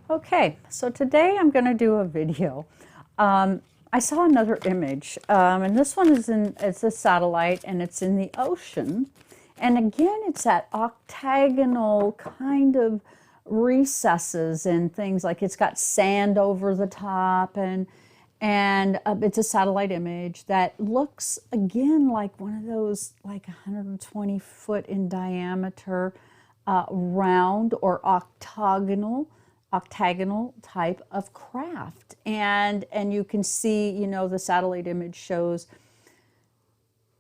Okay, so today I'm going to do a video. I saw another image, and this one it's a satellite and it's in the ocean. And again, it's at octagonal kind of recesses and things like it's got sand over the top and it's a satellite image that looks again like one of those like 120 foot in diameter round or octagonal type of craft. And you can see, the satellite image shows,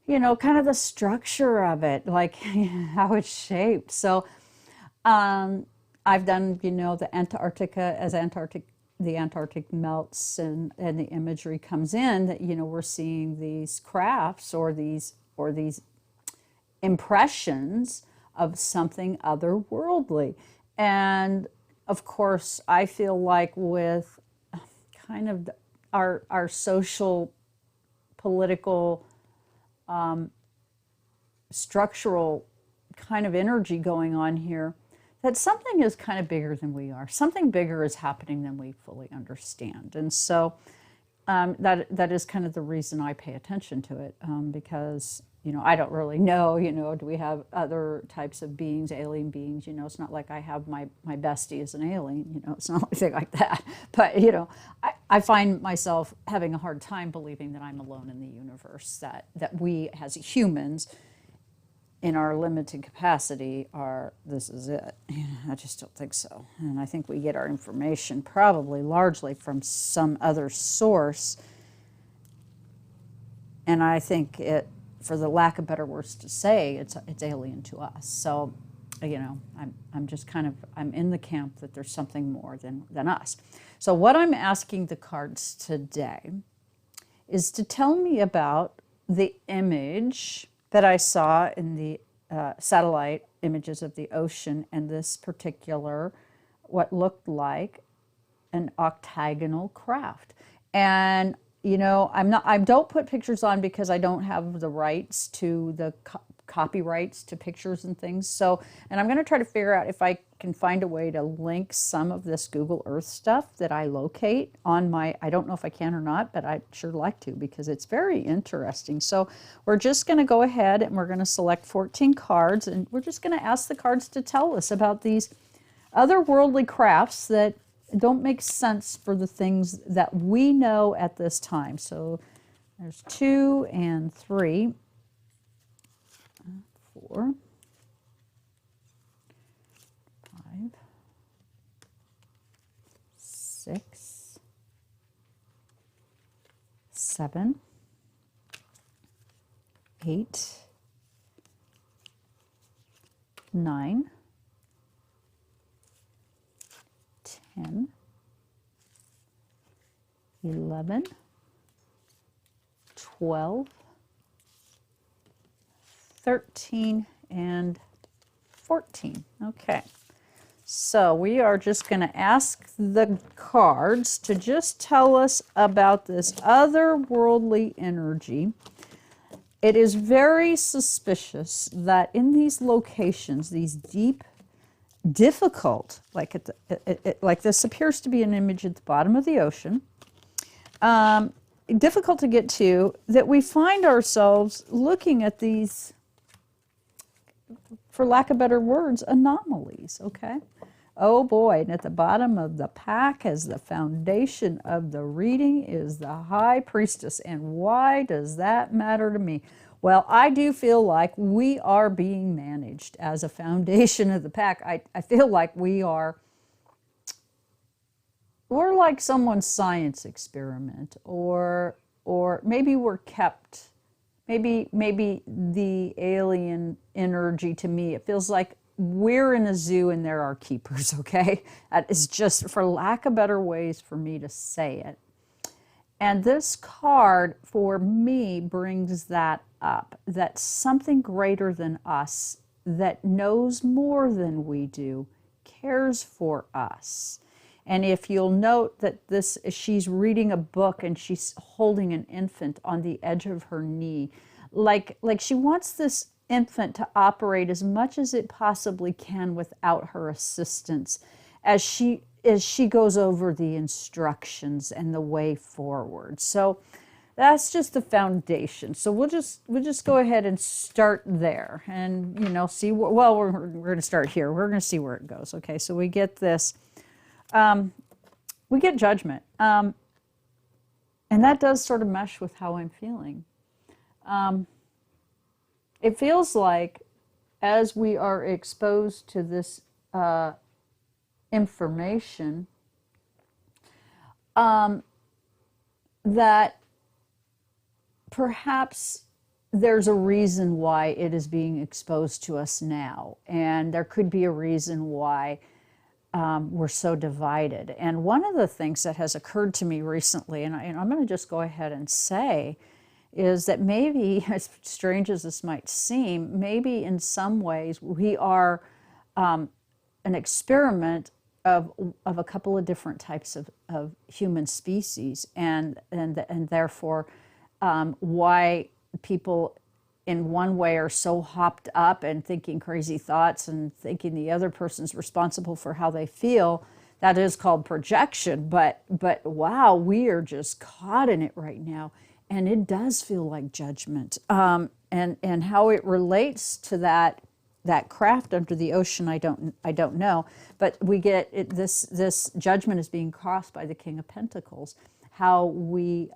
kind of the structure of it, like how it's shaped. So I've done, the Antarctica as the Antarctic melts and the imagery comes in that, we're seeing these crafts or these impressions of something otherworldly. And of course, I feel like with kind of our social, political, structural kind of energy going on here, that something is kind of bigger than we are. Something bigger is happening than we fully understand. And so that is kind of the reason I pay attention to it, because I don't really know, do we have other types of beings, alien beings? It's not like I have my bestie as an alien, it's not anything like that. But, I find myself having a hard time believing that I'm alone in the universe, that we as humans in our limited capacity this is it. I just don't think so. And I think we get our information probably largely from some other source. And I think for the lack of better words to say, it's alien to us. So, I'm just I'm in the camp that there's something more than us. So what I'm asking the cards today is to tell me about the image that I saw in the satellite images of the ocean and this particular, what looked like an octagonal craft. And I don't put pictures on because I don't have the rights to the copyrights to pictures and things. So, and I'm going to try to figure out if I can find a way to link some of this Google Earth stuff that I locate on I don't know if I can or not, but I'd sure like to because it's very interesting. So we're just going to go ahead and we're going to select 14 cards and we're just going to ask the cards to tell us about these otherworldly crafts that don't make sense for the things that we know at this time. So there's 2 and 3, 4, 5, 6, 7, 8, 9, 10, 11, 12, 13, and 14. Okay, so we are just going to ask the cards to just tell us about this otherworldly energy. It is very suspicious that in these locations, these deep, difficult, like like this appears to be an image at the bottom of the ocean, difficult to get to, that we find ourselves looking at these, for lack of better words, anomalies, okay? Oh boy, and at the bottom of the pack as the foundation of the reading is the High Priestess. And why does that matter to me? Well, I do feel like we are being managed as a foundation of the pack. I feel like we're like someone's science experiment, or maybe we're kept, maybe the alien energy, to me, it feels like we're in a zoo and there are keepers, okay? That is just, for lack of better ways for me to say it. And this card, for me, brings that up, that something greater than us, that knows more than we do, cares for us. And if you'll note that she's reading a book and she's holding an infant on the edge of her knee, like she wants this infant to operate as much as it possibly can without her assistance, as she as she goes over the instructions and the way forward. So that's just the foundation. So we'll just go ahead and start there, and see. Well, we're going to start here. We're going to see where it goes. Okay, so we get this. We get judgment, and that does sort of mesh with how I'm feeling. It feels like as we are exposed to this information, that perhaps there's a reason why it is being exposed to us now, and there could be a reason why we're so divided. And one of the things that has occurred to me recently, and I'm going to just go ahead and say, is that maybe, as strange as this might seem, maybe in some ways we are an experiment of a couple of different types of human species, and therefore why people in one way are so hopped up and thinking crazy thoughts and thinking the other person's responsible for how they feel. That is called projection, but wow, we are just caught in it right now, and it does feel like judgment. And how it relates to that craft under the ocean, I don't know. But we get it, this judgment is being crossed by the King of Pentacles. How we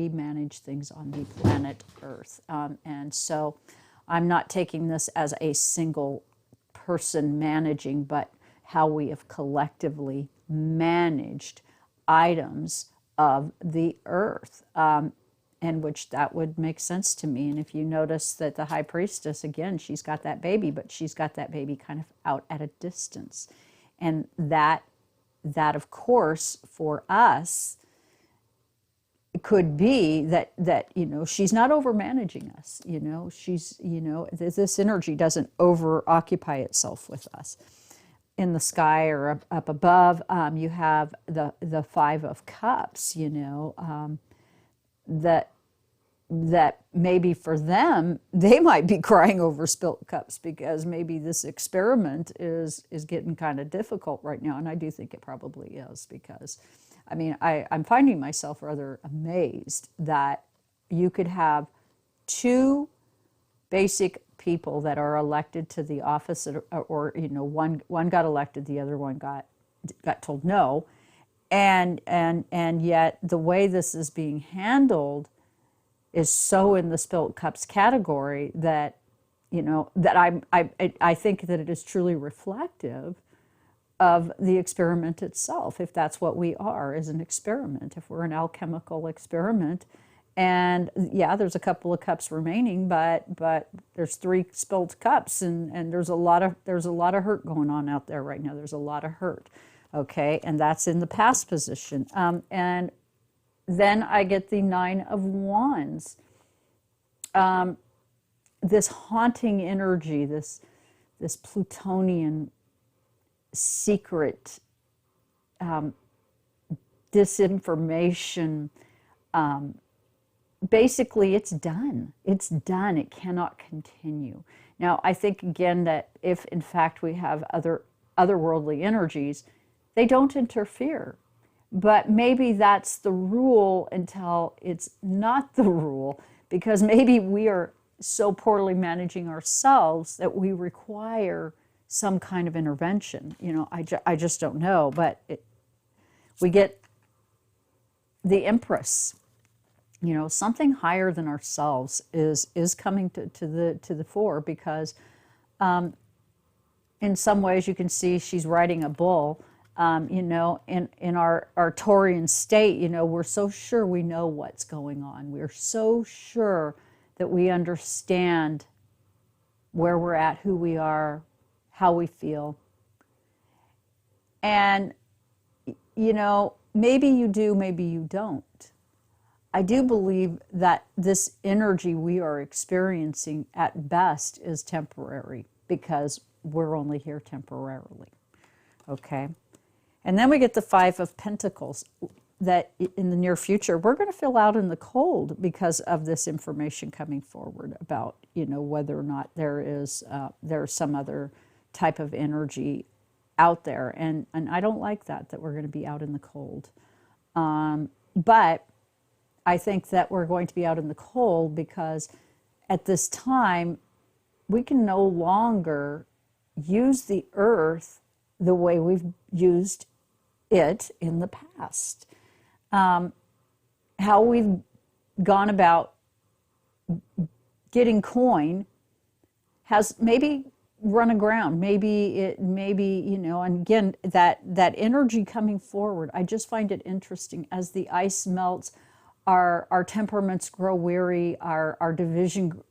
manage things on the planet Earth, and so I'm not taking this as a single person managing, but how we have collectively managed items of the Earth. And which that would make sense to me. And if you notice that the High Priestess, again, she's got that baby, but she's got that baby kind of out at a distance. And that of course, for us, could be that she's not over managing us. She's this energy doesn't over occupy itself with us. In the sky or up above, you have the Five of Cups. That maybe for them, they might be crying over spilt cups, because maybe this experiment is getting kind of difficult right now. And I do think it probably is, because I mean, I'm finding myself rather amazed that you could have two basic people that are elected to the office, or one got elected, the other one got told no, and yet the way this is being handled is so in the spilt cups category that I think that it is truly reflective of the experiment itself, if that's what we are, is an experiment, if we're an alchemical experiment. And yeah, there's a couple of cups remaining, but there's 3 spilled cups, and there's a lot of hurt going on out there right now. There's a lot of hurt, okay, and that's in the past position. And then I get the 9 of Wands. This haunting energy, this Plutonian secret disinformation. Basically, it's done. It's done. It cannot continue. Now, I think again that if in fact we have otherworldly energies, they don't interfere. But maybe that's the rule until it's not the rule, because maybe we are so poorly managing ourselves that we require some kind of intervention. I just don't know. But we get the Empress. Something higher than ourselves is coming to the fore, because in some ways you can see she's riding a bull. In our Taurian state, we're so sure we know what's going on. We're so sure that we understand where we're at, who we are, how we feel. And, maybe you do, maybe you don't. I do believe that this energy we are experiencing at best is temporary, because we're only here temporarily. Okay? And then we get the 5 of Pentacles, that in the near future, we're going to feel out in the cold because of this information coming forward about, whether or not there's some other type of energy out there, and I don't like that we're going to be out in the cold. But I think that we're going to be out in the cold because at this time we can no longer use the earth the way we've used it in the past. How we've gone about getting coin has maybe run aground. Maybe, you know, and again, that energy coming forward, I just find it interesting. As the ice melts, our temperaments grow weary, our division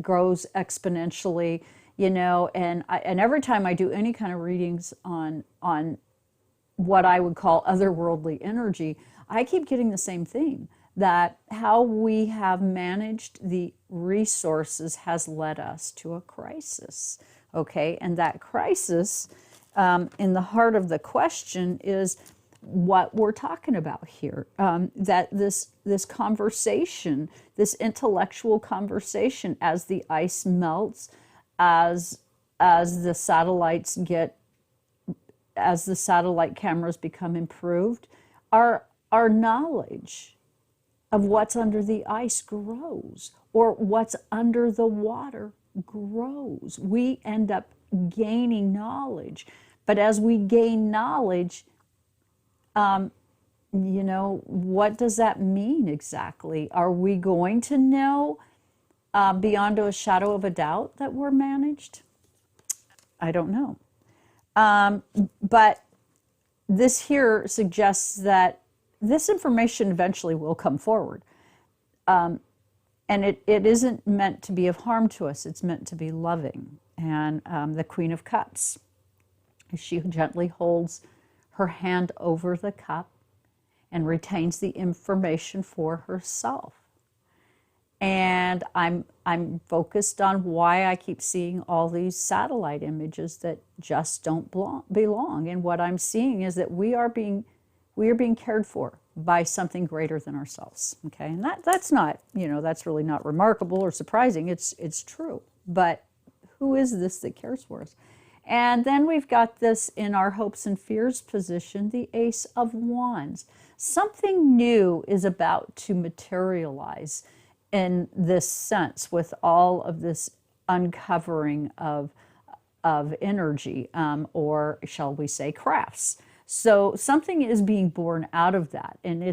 grows exponentially, you know, and every time I do any kind of readings on what I would call otherworldly energy, I keep getting the same thing, that how we have managed the resources has led us to a crisis, okay? And that crisis, in the heart of the question, is what we're talking about here, that this conversation, this intellectual conversation, as the ice melts, as the satellites as the satellite cameras become improved, our knowledge of what's under the ice grows, or what's under the water grows. We end up gaining knowledge. But as we gain knowledge, you know, what does that mean exactly? Are we going to know beyond a shadow of a doubt that we're managed? I don't know. But this here suggests that this information eventually will come forward. And it isn't meant to be of harm to us. It's meant to be loving. And the Queen of Cups, she gently holds her hand over the cup and retains the information for herself. And I'm focused on why I keep seeing all these satellite images that just don't belong. And what I'm seeing is that we are being cared for by something greater than ourselves. Okay, and that's not, you know, that's really not remarkable or surprising. It's true. But who is this that cares for us? And then we've got this in our hopes and fears position, the Ace of Wands. Something new is about to materialize in this sense, with all of this uncovering of energy, or shall we say crafts. So something is being born out of that, and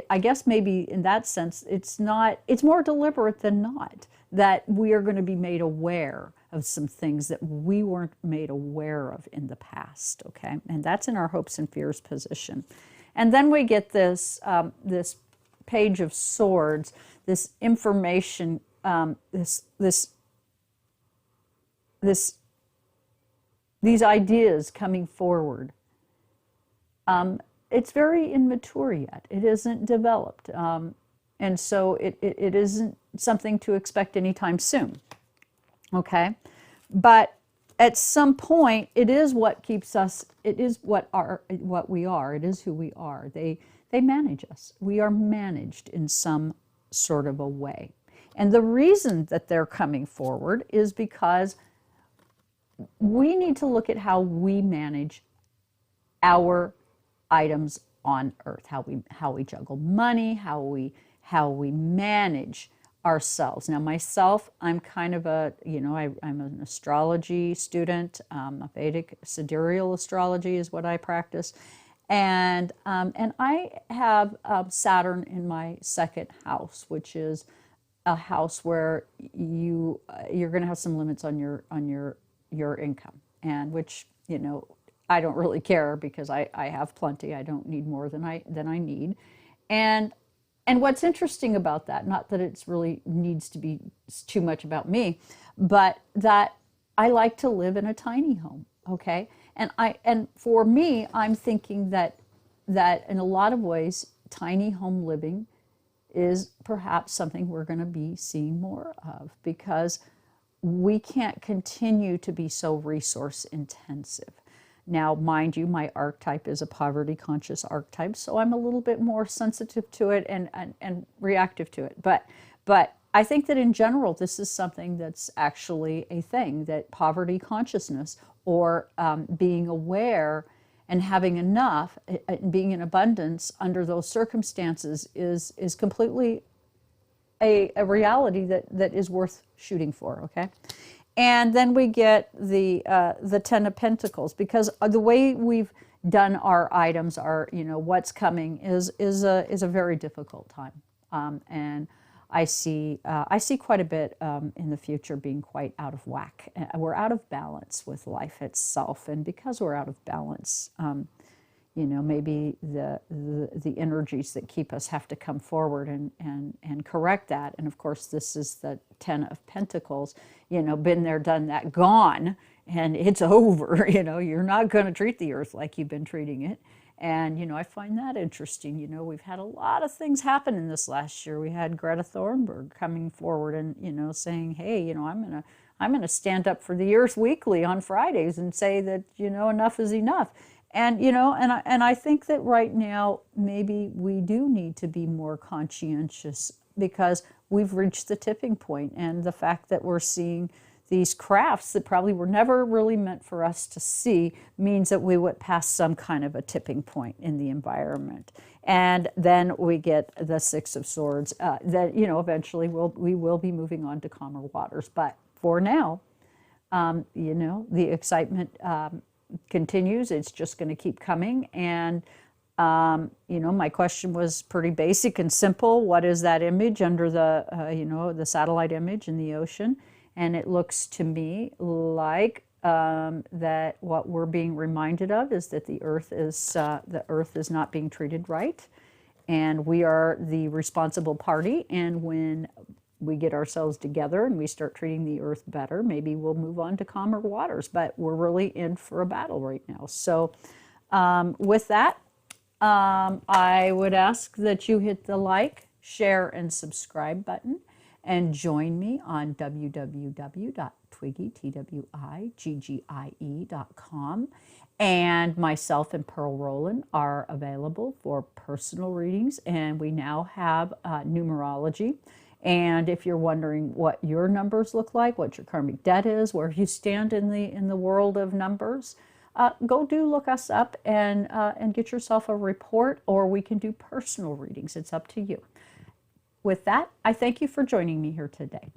I guess maybe in that sense it's more deliberate than not, that we are going to be made aware of some things that we weren't made aware of in the past. Okay, and that's in our hopes and fears position. And then we get this this Page of Swords, this information, these ideas coming forward. It's very immature yet. It isn't developed. And so it isn't something to expect anytime soon. Okay? But at some point, it is what keeps us, it is what we are, it is who we are. They manage us. We are managed in some sort of a way. And the reason that they're coming forward is because we need to look at how we manage our items on earth, how we juggle money, how we manage ourselves. Now myself, I'm kind of a, you know, I'm an astrology student. A Vedic sidereal astrology is what I practice. And I have Saturn in my second house, which is a house where you're going to have some limits on your income, and which, you know, I don't really care because I have plenty. I don't need more than I need. And what's interesting about that, not that it's really needs to be too much about me, but that I like to live in a tiny home. Okay. And for me, I'm thinking that in a lot of ways, tiny home living is perhaps something we're going to be seeing more of, because we can't continue to be so resource intensive. Now, mind you, my archetype is a poverty conscious archetype, so I'm a little bit more sensitive to it and reactive to it. But I think that in general, this is something that's actually a thing, that poverty consciousness, or being aware and having enough, being in abundance under those circumstances is completely a reality that is worth shooting for, okay? And then we get the Ten of Pentacles, because the way we've done our items, our, what's coming is a very difficult time. And I see quite a bit in the future being quite out of whack. We're out of balance with life itself, and because we're out of balance, maybe the energies that keep us have to come forward and correct that. And of course, this is the Ten of Pentacles. Been there, done that, gone, and it's over. You're not going to treat the earth like you've been treating it. And, I find that interesting. We've had a lot of things happen in this last year. We had Greta Thunberg coming forward and, saying, hey, I'm going to stand up for the earth weekly on Fridays and say that, enough is enough. And, and I think that right now, maybe we do need to be more conscientious, because we've reached the tipping point. And the fact that we're seeing these crafts that probably were never really meant for us to see means that we went past some kind of a tipping point in the environment. And then we get the Six of Swords, that, eventually we will be moving on to calmer waters. But for now, the excitement continues. It's just going to keep coming. And, my question was pretty basic and simple. What is that image under the, the satellite image in the ocean? And it looks to me like that what we're being reminded of is that the earth is not being treated right, and we are the responsible party. And when we get ourselves together and we start treating the earth better, maybe we'll move on to calmer waters. But we're really in for a battle right now. So with that, I would ask that you hit the like, share, and subscribe button, and join me on www.twiggie.com. And myself and Pearl Rowland are available for personal readings, and we now have numerology. And if you're wondering what your numbers look like, what your karmic debt is, where you stand in the world of numbers, go look us up and get yourself a report, or we can do personal readings. It's up to you. With that, I thank you for joining me here today.